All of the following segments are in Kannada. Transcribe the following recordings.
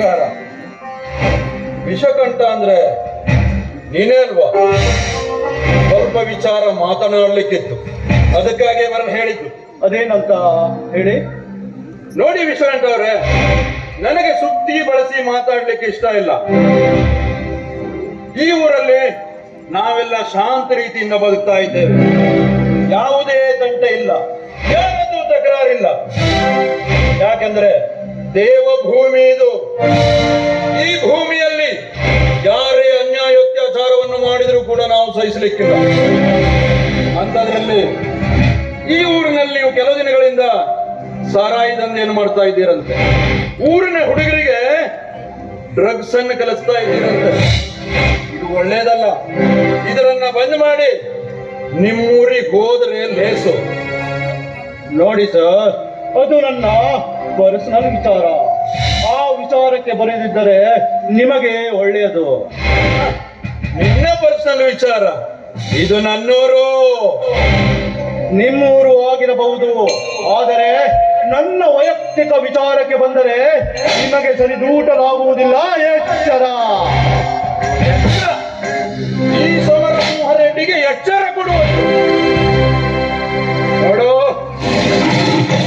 ನಮಸ್ಕಾರ. ವಿಷಕಂಠ ಅಂದ್ರೆ ನೀನೇ ಅಲ್ವಾ? ಸ್ವಲ್ಪ ವಿಚಾರ ಮಾತನಾಡ್ಲಿಕ್ಕಿತ್ತು, ಅದಕ್ಕಾಗಿ ಅವರನ್ನು ಹೇಳಿದ್ದು. ಅದೇನಂತ ಹೇಳಿ. ನೋಡಿ ವಿಷಕಂಠ ಅವರೇ, ನನಗೆ ಸುತ್ತಿ ಬಳಸಿ ಮಾತಾಡ್ಲಿಕ್ಕೆ ಇಷ್ಟ ಇಲ್ಲ. ಈ ಊರಲ್ಲಿ ನಾವೆಲ್ಲ ಶಾಂತ ರೀತಿಯಿಂದ ಬದುಕ್ತಾ ಇದ್ದೇವೆ. ಯಾವುದೇ ತಂಟೆ ಇಲ್ಲ, ಯಾರದ್ದು ತಕರಾರಿಲ್ಲ. ಯಾಕೆಂದ್ರೆ ದೇವಭೂಮಿ ಇದು. ಈ ಭೂಮಿಯಲ್ಲಿ ಯಾರೇ ಅನ್ಯಾಯ ಅತ್ಯಾಚಾರವನ್ನು ಮಾಡಿದರೂ ಕೂಡ ನಾವು ಸಹಿಸಲಿಕ್ಕಿಲ್ಲ. ಅಂತದ್ರಲ್ಲಿ ಈ ಊರಿನಲ್ಲಿ ನೀವು ಕೆಲವು ದಿನಗಳಿಂದ ಸಾರಾಯಿ ದಂಧೆಯನ್ನು ಮಾಡ್ತಾ ಇದ್ದೀರಂತೆ. ಊರಿನ ಹುಡುಗರಿಗೆ ಡ್ರಗ್ಸ್ ಅನ್ನು ಕಲಿಸ್ತಾ ಇದ್ದೀರಂತೆ. ಇದು ಒಳ್ಳೇದಲ್ಲ. ಇದರನ್ನ ಬಂದ್ ಮಾಡಿ ನಿಮ್ಮೂರಿಗೆ ಹೋದ್ರೆ ಲೇಸು. ನೋಡಿ ಸರ್, ಅದು ನನ್ನ ಪರ್ಸನಲ್ ವಿಚಾರ. ಆ ವಿಚಾರಕ್ಕೆ ಬರೆದಿದ್ದರೆ ನಿಮಗೆ ಒಳ್ಳೆಯದು. ನಿನ್ನ ಪರ್ಸನಲ್ ವಿಚಾರ, ಇದು ನನ್ನೂರು. ನಿಮ್ಮೂರು ಆಗಿರಬಹುದು, ಆದರೆ ನನ್ನ ವೈಯಕ್ತಿಕ ವಿಚಾರಕ್ಕೆ ಬಂದರೆ ನಿಮಗೆ ಸರಿದೂಟಲಾಗುವುದಿಲ್ಲ. ಎಚ್ಚರ. ಈ ಸಮರಸಿಂಹ ರೆಡ್ಡಿಗೆ ಎಚ್ಚರ ಕೊಡುವುದು. ನೋಡು,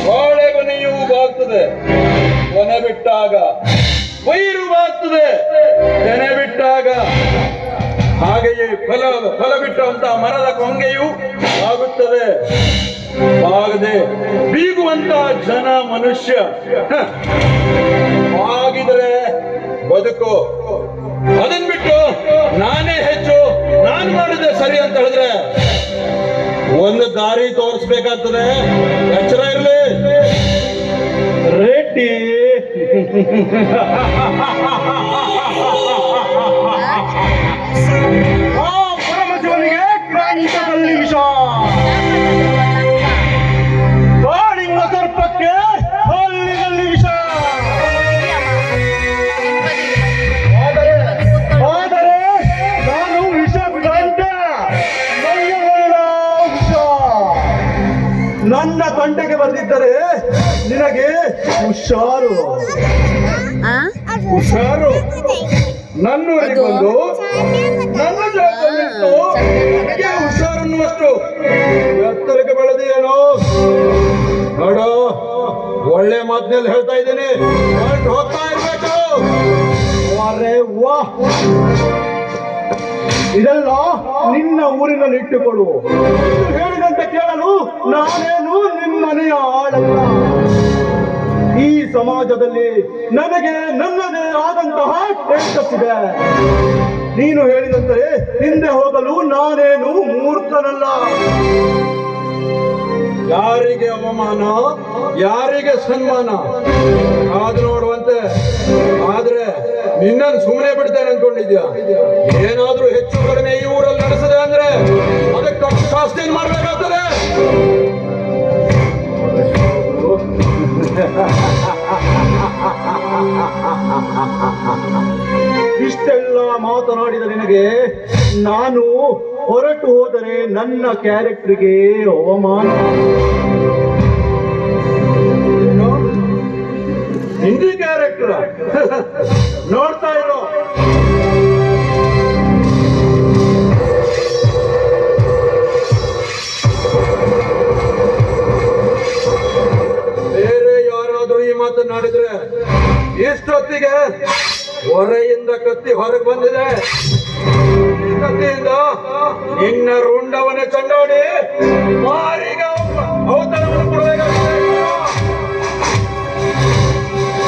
ಬಾಳೆಗೊನೆಯೂ ಬಾಗ್ತದೆ ಕೊನೆ ಬಿಟ್ಟಾಗ, ವೈರು ಬಾಗ್ತದೆ ತೆನೆ ಬಿಟ್ಟಾಗ. ಹಾಗೆಯೇ ಫಲ ಬಿಟ್ಟಂತಹ ಮರದ ಕೊಂಗೆಯೂ ಆಗುತ್ತದೆ. ಆಗದೆ ಬೀಗುವಂತ ಜನ ಮನುಷ್ಯ. ಆಗಿದ್ರೆ ಬದುಕು. ಅದನ್ ಬಿಟ್ಟು ನಾನೇ ಹೆಚ್ಚು, ನಾನು ಮಾಡಿದೆ ಸರಿ ಅಂತ ಹೇಳಿದ್ರೆ ಒಂದು ದಾರಿ ತೋರಿಸ್ಬೇಕಾಗ್ತದೆ. ಎಚ್ಚರ ಇರಲಿ ರೆಡ್ಡಿ. ಪರಮಶಿವನಿಗೆ ಕ್ರಾಂತದಲ್ಲಿ ವಿಷ, ಕಾಳಿಂಗ ಸರ್ಪಕ್ಕೆ ಹಲ್ಲಿನಲ್ಲಿ ವಿಷ. ಆದರೆ ನಾನು ವಿಷ ಕಂಠ, ವಿಷ ನನ್ನ ಕಂಠಕ್ಕೆ ಬಂದಿದ್ದರೆ ನಿನಗೆ ಹುಷಾರು. ಹುಷಾರು. ನನ್ನೂರಿಗೆ ಬಂದು ನನ್ನ ಜಾಗದಲ್ಲಿಟ್ಟು ನನಗೆ ಹುಷಾರನ್ನುವಷ್ಟು ಎತ್ತರಕ್ಕೆ ಬೆಳೆದೇನೋ. ನೋಡು, ಒಳ್ಳೆ ಮಾತಿನಲ್ಲಿ ಹೇಳ್ತಾ ಇದ್ದೀನಿ, ಹೋಗ್ತಾ ಇರ್ಬೇಕು. ಅರೆ ವಾ, ಇದೆಲ್ಲ ನಿನ್ನ ಊರಿನಲ್ಲಿ ಇಟ್ಟುಕೊಳ್ಳು. ಹೇಳಿದಂತೆ ಕೇಳಲು ನಾನೇನು ನಿಮ್ಮನೆಯ ಆಳಲ್ಲ. ಈ ಸಮಾಜದಲ್ಲಿ ನನಗೆ ನನ್ನದೇ ಆದಂತಹ ಸ್ಟೇಟಸ್ ಇದೆ. ನೀನು ಹೇಳಿದಂತೆ ಹಿಂದೆ ಹೋಗಲು ನಾನೇನು ಮೂರ್ಖನಲ್ಲ. ಯಾರಿಗೆ ಅವಮಾನ, ಯಾರಿಗೆ ಸನ್ಮಾನ ಕಾದು ನೋಡುವಂತೆ. ಆದ್ರೆ ನಿನ್ನನ್ನು ಸುಮ್ಮನೆ ಬಿಡ್ತೇನೆ ಅನ್ಕೊಂಡಿದ್ಯಾ? ಏನಾದ್ರೂ ಹೆಚ್ಚು ಕಡಿಮೆ ಈ ಊರಲ್ಲಿ ನಡೆಸಿದೆ ಅಂದ್ರೆ ಅದಕ್ಕೆ ಶಾಸ್ತಿ ಮಾಡ್ಬೇಕಾಗ್ತದೆ. ಇಷ್ಟೆಲ್ಲ ಮಾತನಾಡಿದ ನಿನಗೆ ನಾನು ಹೊರಟು ಹೋದರೆ ನನ್ನ ಕ್ಯಾರೆಕ್ಟರ್ಗೆ ಅವಮಾನ. ಹಿಂದಿ ಕ್ಯಾರೆಕ್ಟರ್ ನೋಡ್ತಾ ಇರೋ. ಬೇರೆ ಯಾರಾದ್ರೂ ಈ ಮಾತನಾಡಿದ್ರೆ ಇಷ್ಟೊತ್ತಿಗೆ ಹೊರೆಯಿಂದ ಕತ್ತಿ ಹೊರಗೆ ಬಂದಿದೆ. ಕತ್ತಿಯಿಂದ ನಿನ್ನ ರುಂಡವನ್ನೇ ಚಂಡಾಡಿ ಮಾರಿಗೆ ಔತಣವನ್ನು ಕೊಡಬೇಕಾಗಿದೆ.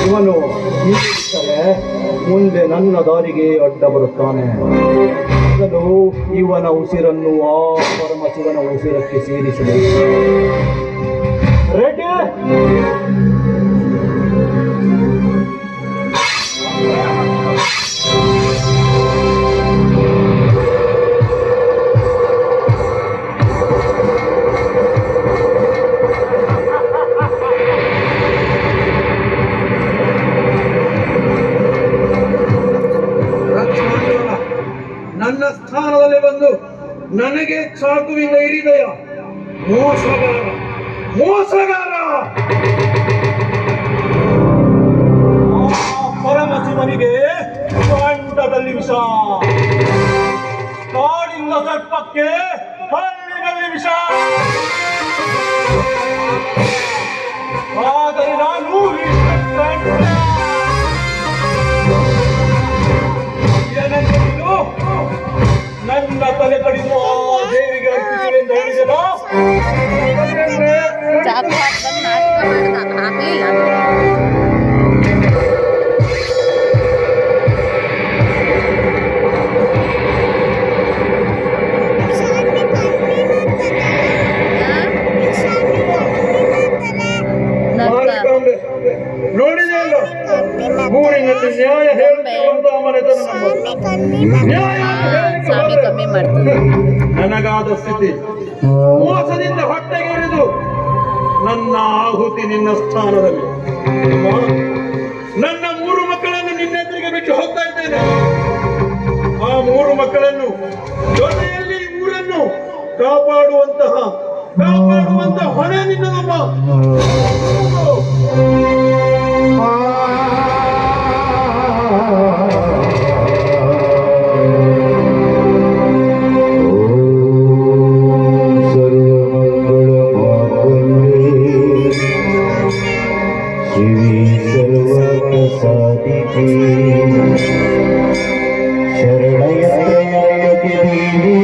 ಇವನು ಹೀಗಿದ್ದರೆ ಮುಂದೆ ನನ್ನ ದಾರಿಗೆ ಅಡ್ಡ ಬರುತ್ತಾನೆ. ಮೊದಲು ಇವನ ಉಸಿರನ್ನು ಆ ಪರಮಶಿವನ ಉಸಿರಕ್ಕೆ ಸೇರಿಸಲಿ. ರೆಡ್ಡಿ, ನನ್ನ ಸ್ಥಾನದಲ್ಲಿ ಬಂದು ನನಗೆ ಚಾಕುವಿಂದ ಇರಿದೆಯ ಮೋಸಗಾರ, ಮೋಸಗಾರ. ಪರಮಶಿವನ ಅವನಿಗೆ ಕಂಠದಲ್ಲಿ ವಿಷ, ಕಾಡಿನ ಸರ್ಪಕ್ಕೆ ಹಳ್ಳಿನಲ್ಲಿ ವಿಷ. ಆದರೆ ನಾನು ಏನೆಂದು ನನ್ನ ತಲೆ ಕಡಿದು ಆ ದೇವಿಗೆ ಅರ್ಪಿಸುವೆ ಎಂದು ಹೇಳಿದೆನ. ಚಾಕು ಹಾಕ್ಬಂದು ನಾಟಕ ಮಾಡಿದ ಆಗ್ಲಿಲ್ಲ ನೋಡಿದೆಯಲ್ಲ, ಊರಿನಲ್ಲಿ ನ್ಯಾಯ ಹೇಳುತ್ತಿರುವಂತಹ ಮನೆತನ ನಮ್ಮದು. ನ್ಯಾಯ ಹೇಳಲಿಕ್ಕೆ ಸ್ವಾಮಿ ಹೋದರೆ ಕಮ್ಮಿ ಮಾಡ್ತದೆ. ನನಗಾದ ಸ್ಥಿತಿ ಮೋಸದಿಂದ ಹೊಟ್ಟೆಗೇರಿದು ನನ್ನ ಆಹುತಿ ನಿನ್ನ ಸ್ಥಾನದಲ್ಲಿ. ಅಮ್ಮ, ನನ್ನ 3 ಮಕ್ಕಳನ್ನು ನಿನ್ನೆದುರಿಗೆ ಬಿಟ್ಟು ಹೋಗ್ತಾ ಇದ್ದೇನೆ. ಆ 3 ಮಕ್ಕಳನ್ನು ಜೊತೆಯಲ್ಲಿ ಊರನ್ನು ಕಾಪಾಡುವಂತಹ ಹೊಣೆ ನಿನ್ನದಮ್ಮ. ಶರಣಯ್ಯ ದೇವಿ